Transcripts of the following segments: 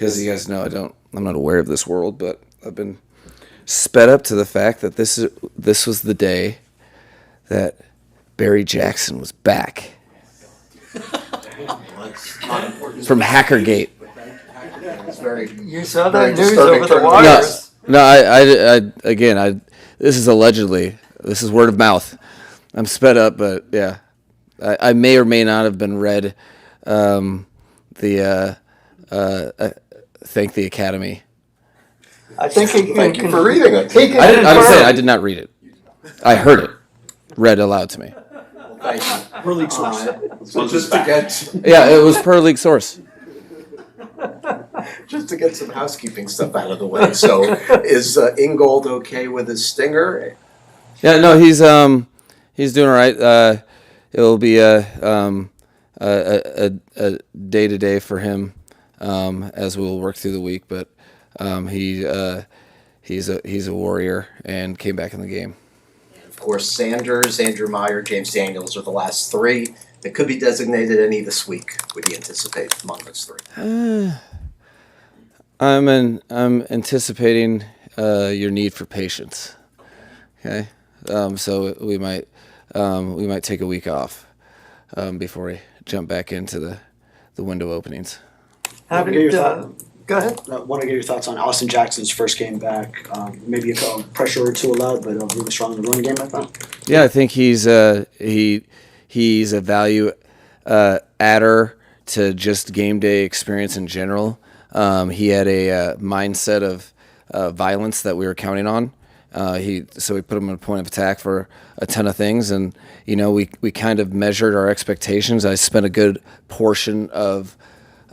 because you guys know I'm not aware of this world, but I've been sped up to the fact that this was the day that Barry Jackson was back from Hackergate. You saw that news over the wires. No, I again, this is allegedly. This is word of mouth. I'm sped up, but yeah, I may or may not have been read. Thank the Academy. I think Thank you for reading it. I did not read it. I heard it read aloud to me. Thank you. Per league source. So just to get Yeah, it was per league source. some housekeeping stuff out of the way. So is Ingold okay with his stinger? Yeah, no, he's doing all right. It'll be a day to day for him as we'll work through the week. But he's a warrior and came back in the game. Of course, Sanders, Andrew Meyer, James Daniels are the last three that could be designated any this week. Would you anticipate among those three? I'm anticipating your need for patience. Okay, so we might take a week off before we jump back into the window openings. How did go ahead. I want to get your thoughts on Austin Jackson's first game back. Maybe a pressure or two allowed, but really strong in the run game, I thought. Yeah, I think he's a value adder to just game day experience in general. He had a mindset of violence that we were counting on. So we put him in a point of attack for a ton of things, and we kind of measured our expectations. I spent a good portion of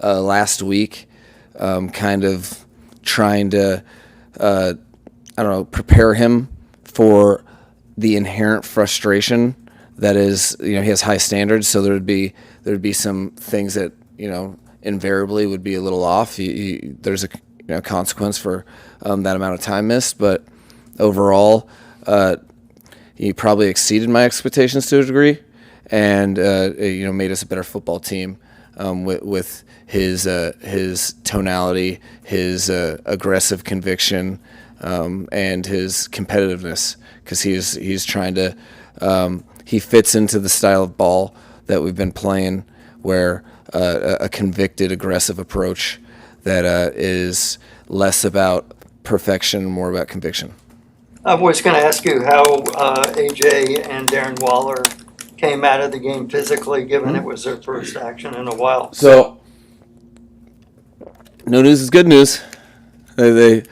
last week kind of trying to prepare him for the inherent frustration that is, he has high standards, so there'd be some things that invariably would be a little off. There's a consequence for that amount of time missed, but overall, he probably exceeded my expectations to a degree, and made us a better football team with his tonality, his aggressive conviction, and his competitiveness, because he's trying to he fits into the style of ball that we've been playing, where a convicted, aggressive approach that is less about perfection, more about conviction. I was going to ask you how AJ and Darren Waller came out of the game physically, given it was their first action in a while. So, no news is good news. I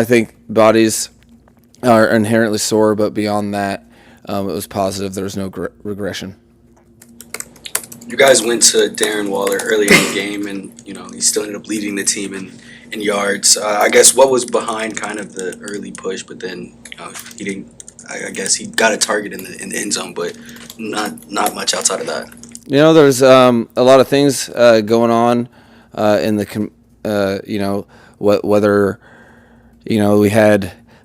think bodies are inherently sore, but beyond that, it was positive. There was no regression. You guys went to Darren Waller earlier in the game, and he still ended up leading the team in yards. I guess what was behind kind of the early push, but then he didn't. I guess he got a target in the end zone, but not much outside of that. There's a lot of things going on in the whether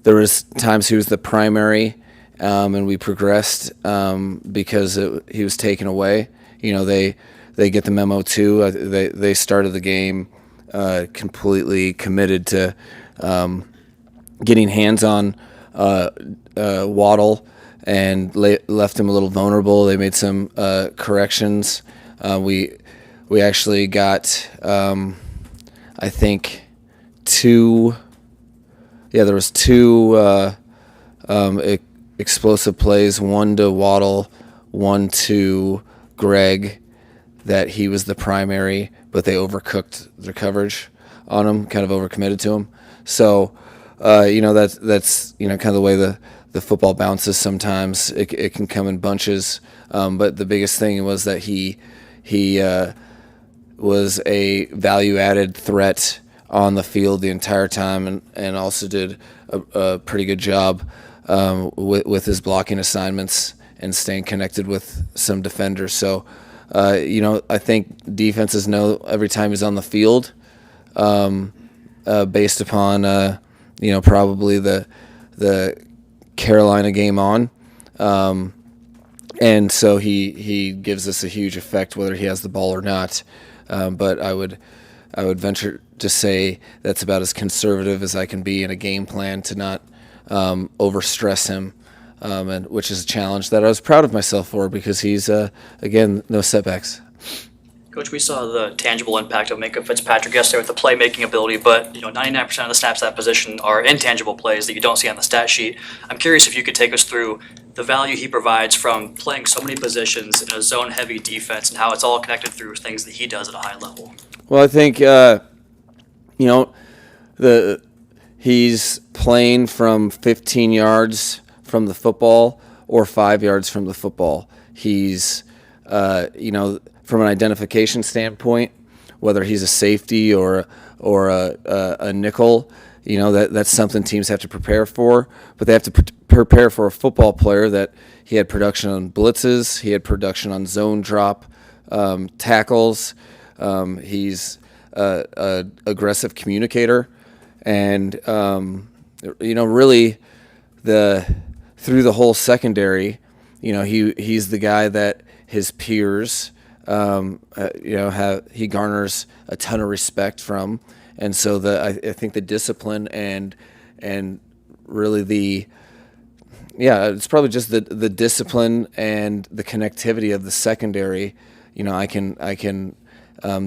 there was times he was the primary, and we progressed because he was taken away. They get the memo too. They started the game completely committed to getting hands on Waddle and left him a little vulnerable. They made some corrections. We actually got I think two. Yeah, there was two explosive plays. One to Waddle, one to Greg, that he was the primary, but they overcooked their coverage on him, kind of overcommitted to him. So, that's kind of the way the football bounces sometimes. It can come in bunches, but the biggest thing was that he was a value-added threat on the field the entire time, and also did a pretty good job with his blocking assignments and staying connected with some defenders. So, I think defenses know every time he's on the field, based upon, probably the Carolina game on. And so he gives us a huge effect whether he has the ball or not. But I would venture just say that's about as conservative as I can be in a game plan to not overstress him, and which is a challenge that I was proud of myself for because he's again no setbacks. Coach, we saw the tangible impact of Minka Fitzpatrick yesterday with the playmaking ability, but 99% of the snaps at that position are intangible plays that you don't see on the stat sheet. I'm curious if you could take us through the value he provides from playing so many positions in a zone-heavy defense and how it's all connected through things that he does at a high level. Well, I think he's playing from 15 yards from the football or 5 yards from the football. He's from an identification standpoint, whether he's a safety or a nickel, that's something teams have to prepare for. But they have to prepare for a football player that he had production on blitzes, he had production on zone drop tackles. He's a aggressive communicator, and really through the whole secondary, he's the guy that his peers. He garners a ton of respect from, and so I think the discipline and really it's probably just the discipline and the connectivity of the secondary. I can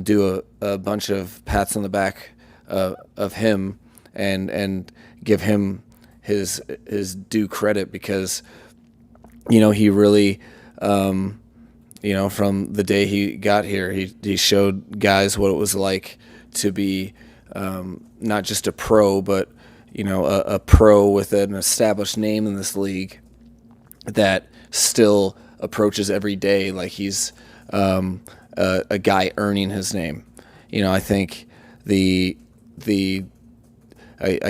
do a bunch of pats on the back of him and give him his due credit because he really. From the day he got here, he showed guys what it was like to be not just a pro, but a pro with an established name in this league that still approaches every day like he's a guy earning his name. I think I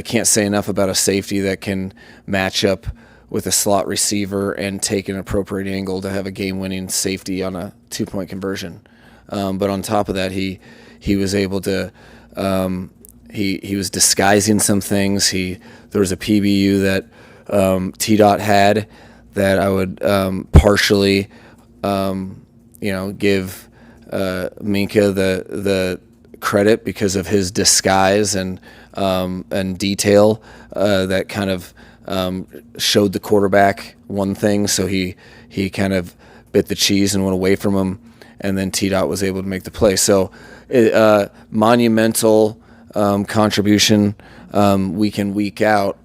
can't say enough about a safety that can match up with a slot receiver and take an appropriate angle to have a game-winning safety on a 2-point conversion. But on top of that, he was able to he was disguising some things. There was a PBU that T-Dot had that I would partially give Minka the credit because of his disguise and detail that kind of showed the quarterback one thing, so he kind of bit the cheese and went away from him, and then T-Dot was able to make the play. So monumental contribution week in, week out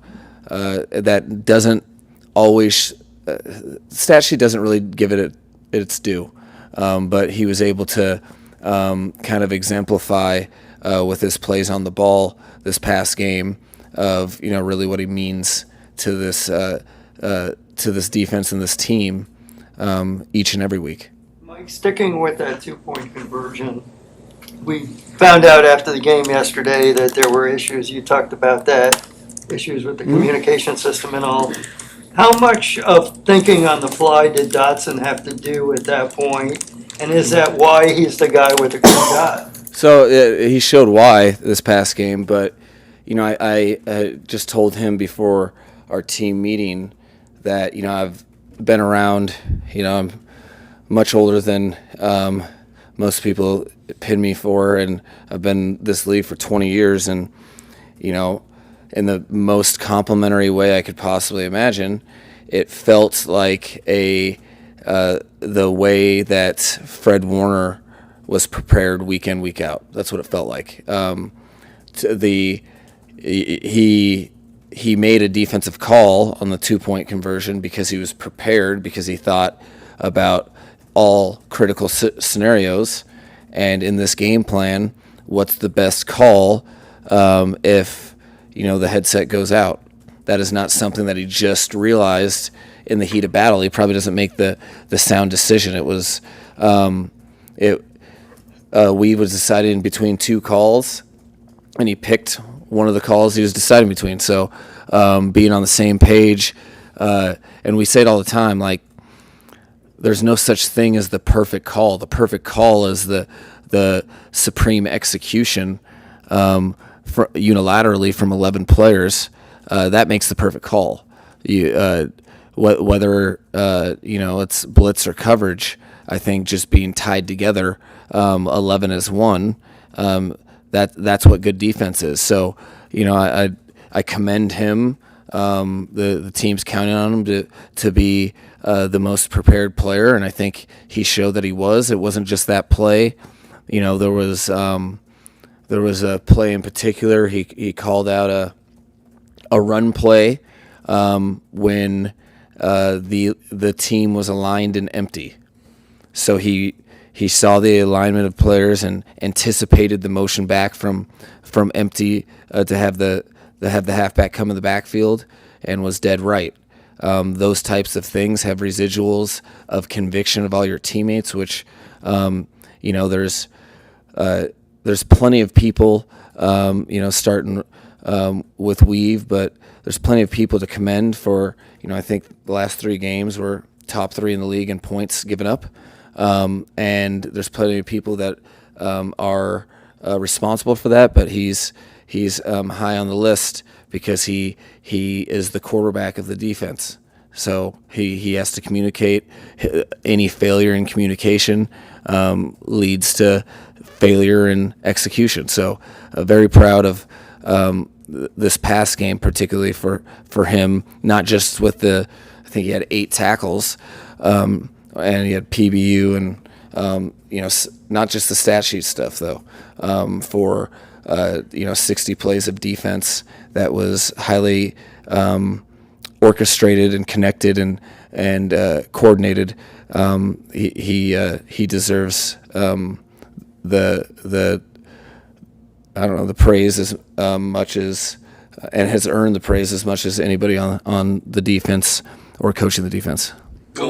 that doesn't always stat sheet doesn't really give it its due, but he was able to kind of exemplify with his plays on the ball this past game of really what he means to this defense and this team each and every week. Mike, sticking with that 2-point conversion, we found out after the game yesterday that there were issues. You talked about that, issues with the communication system and all. How much of thinking on the fly did Dotson have to do at that point? And is that why he's the guy with the good shot? So he showed why this past game, but I just told him before our team meeting that I've been around. I'm much older than most people pin me for, and I've been in this league for 20 years, and in the most complimentary way I could possibly imagine, it felt like the way that Fred Warner was prepared week in, week out. That's what it felt like. He made a defensive call on the 2-point conversion because he was prepared, because he thought about all critical scenarios, and in this game plan, what's the best call if the headset goes out. That is not something that he just realized in the heat of battle. He probably doesn't make the sound decision. It was we was deciding between two calls, and he picked one of the calls he was deciding between. So being on the same page, and we say it all the time, like, there's no such thing as the perfect call. The perfect call is the supreme execution unilaterally from 11 players. That makes the perfect call. Whether it's blitz or coverage, I think just being tied together, 11 as one, that's what good defense is. So, I commend him. The team's counting on him to be the most prepared player, and I think he showed that he was. It wasn't just that play. There was a play in particular. He called out a run play when the team was aligned and empty. So he saw the alignment of players and anticipated the motion back from empty to have the halfback come in the backfield, and was dead right. Those types of things have residuals of conviction of all your teammates, which there's plenty of people starting with Weave, but there's plenty of people to commend for. I think the last 3 games were top 3 in the league in points given up. And there's plenty of people that are responsible for that, but he's high on the list because he is the quarterback of the defense. So he has to communicate. Any failure in communication leads to failure in execution. So very proud of this past game, particularly for him, not just with I think he had 8 tackles, and he had PBU and not just the stat sheet stuff though. For 60 plays of defense that was highly orchestrated and connected and coordinated. He deserves the praise as much as, and has earned the praise as much as anybody on the defense or coaching the defense. I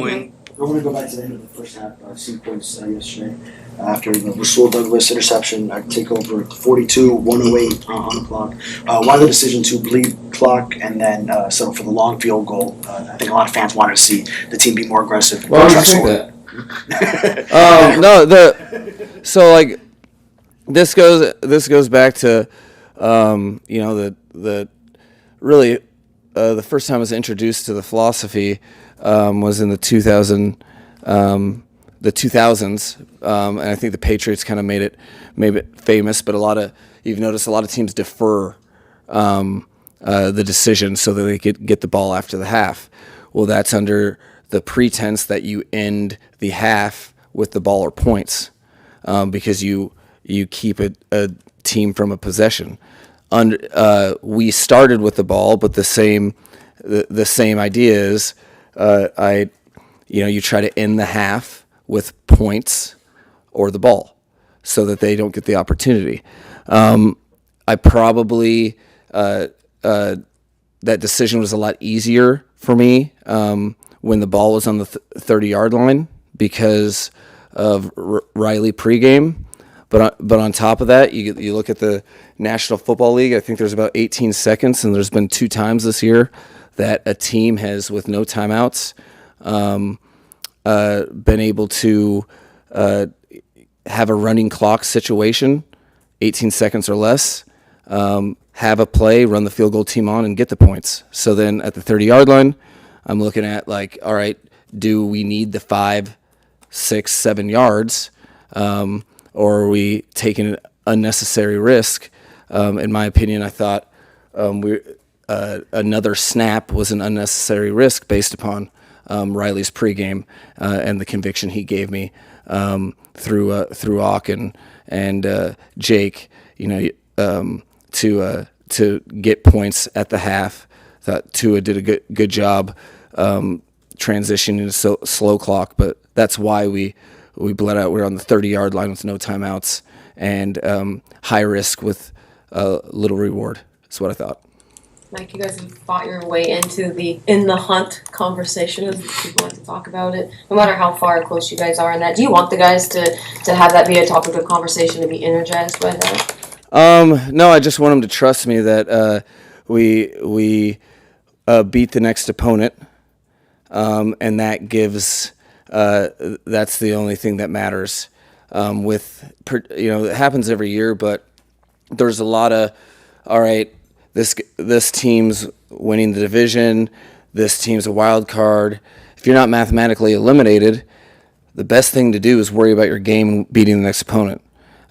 want to go back to the end of the first half sequence yesterday. After the Rasul Douglas interception, take over 42, 108 on the clock. Why the decision to bleed clock and then settle for the long field goal? I think a lot of fans wanted to see the team be more aggressive. Why would you think that? This goes back to the first time I was introduced to the philosophy was in the 2000s, and I think the Patriots kind of made it famous. But you've noticed a lot of teams defer the decision so that they could get the ball after the half. Well, that's under the pretense that you end the half with the ball or points, because you keep a team from a possession. We started with the ball, but the same idea is you try to end the half with points or the ball so that they don't get the opportunity. I probably that decision was a lot easier for me when the ball was on the 30-yard line because of Riley pregame. But on top of that, you look at the National Football League. I think there's about 18 seconds, and there's been 2 times this year that a team has, with no timeouts, been able to have a running clock situation, 18 seconds or less, have a play, run the field goal team on, and get the points. So then at the 30-yard line, I'm looking at all right, do we need the 5, 6, 7 yards, or are we taking an unnecessary risk? In my opinion, I thought another snap was an unnecessary risk based upon Riley's pregame and the conviction he gave me through Ock and Jake, to get points at the half. Thought Tua did a good job transitioning to slow clock, but that's why we bled out. We were on the 30-yard line with no timeouts and high risk with little reward. That's what I thought. Mike, you guys have fought your way into the in the hunt conversation, as people like to talk about it. No matter how far or close you guys are in that, do you want the guys to have that be a topic of conversation, to be energized by that? No, I just want them to trust me that we beat the next opponent, and that gives that's the only thing that matters. It happens every year, but there's a lot of all right. This team's winning the division. This team's a wild card. If you're not mathematically eliminated, the best thing to do is worry about your game beating the next opponent.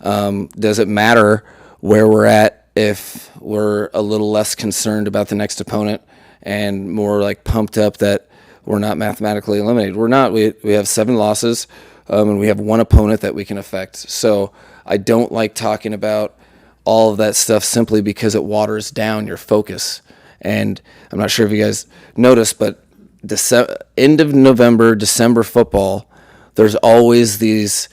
Does it matter where we're at if we're a little less concerned about the next opponent and more like pumped up that we're not mathematically eliminated. We're not. We have 7 losses, and we have 1 opponent that we can affect. So I don't like talking about all of that stuff simply because it waters down your focus. And I'm not sure if you guys noticed, but end of November, December football, there's always these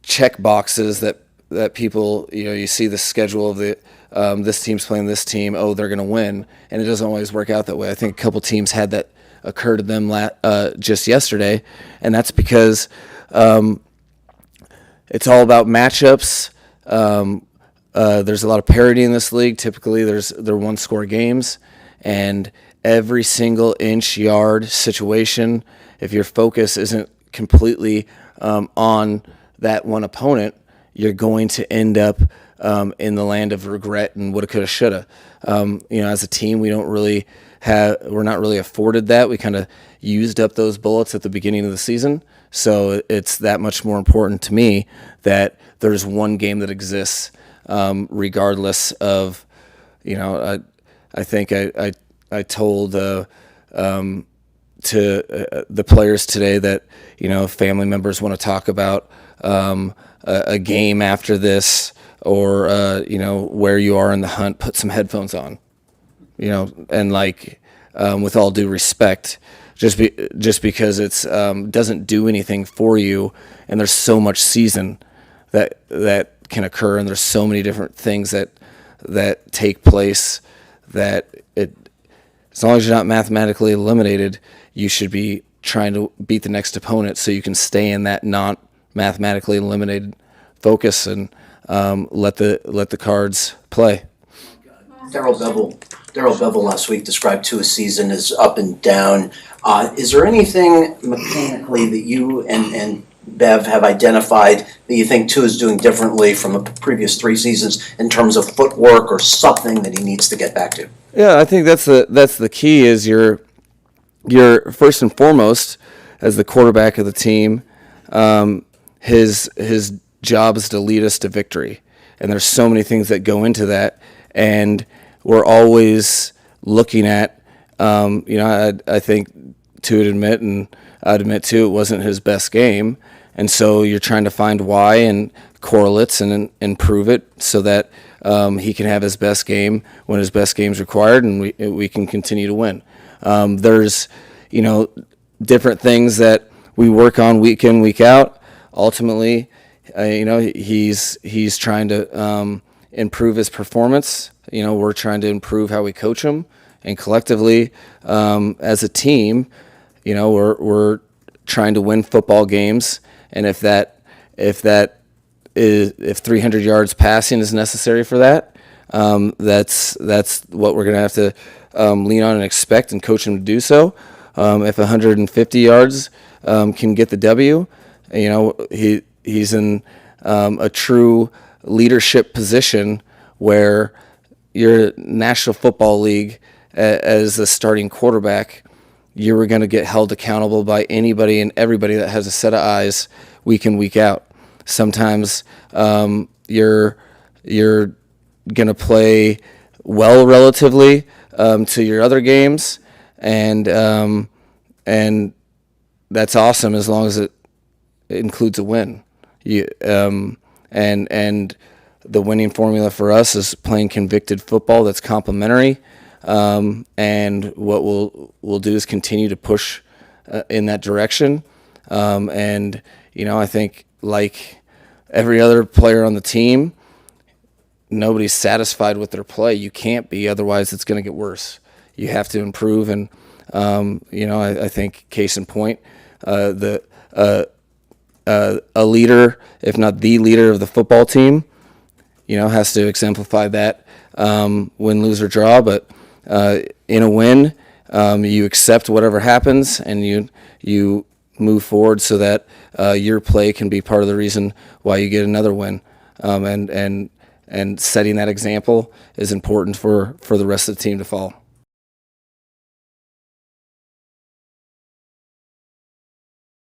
check boxes that people, you see the schedule of the this team's playing this team, oh, they're going to win, and it doesn't always work out that way. I think a couple teams had that occur to them just yesterday, and that's because it's all about matchups. There's a lot of parity in this league. Typically, they're 1-score games, and every single inch, yard situation, if your focus isn't completely on that one opponent, you're going to end up in the land of regret and woulda, coulda, shoulda. As a team, we're not really afforded that. We kind of used up those bullets at the beginning of the season, so it's that much more important to me that there's one game that exists, regardless of, I think I told to the players today that if family members want to talk about a game after this or where you are in the hunt, put some headphones on, and with all due respect, just because it's doesn't do anything for you, and there's so much season that can occur, and there's so many different things that take place that as long as you're not mathematically eliminated, you should be trying to beat the next opponent so you can stay in that not mathematically eliminated focus and let the cards play. Darrell Bevel last week described Tua's season as up and down. Is there anything mechanically that you and Bev have identified that you think Tua is doing differently from the previous 3 seasons in terms of footwork or something that he needs to get back to? Yeah, I think that's the key is you're first and foremost as the quarterback of the team. His job is to lead us to victory, and there's so many things that go into that, and we're always looking at. I think to admit, and I'd admit too, it wasn't his best game, and so you're trying to find why and correlates and improve it so that he can have his best game when his best game's required, and we can continue to win. There's different things that we work on week in, week out. Ultimately, he's trying to improve his performance. We're trying to improve how we coach him, and collectively, as a team, we're trying to win football games. And if 300 yards passing is necessary for that, that's what we're going to have to lean on and expect and coach him to do so. If 150 yards can get the W, he's in a true leadership position where your National Football League as a starting quarterback, you were going to get held accountable by anybody and everybody that has a set of eyes week in, week out. Sometimes you're going to play well relatively to your other games, and that's awesome as long as it includes a win. And the winning formula for us is playing convicted football that's complementary. And what we'll do is continue to push in that direction. I think like every other player on the team, nobody's satisfied with their play. You can't be, otherwise it's going to get worse. You have to improve, and I think case in point, a leader, if not the leader of the football team, has to exemplify that win, lose, or draw. But in a win, you accept whatever happens, and you move forward so that your play can be part of the reason why you get another win. And setting that example is important for the rest of the team to follow.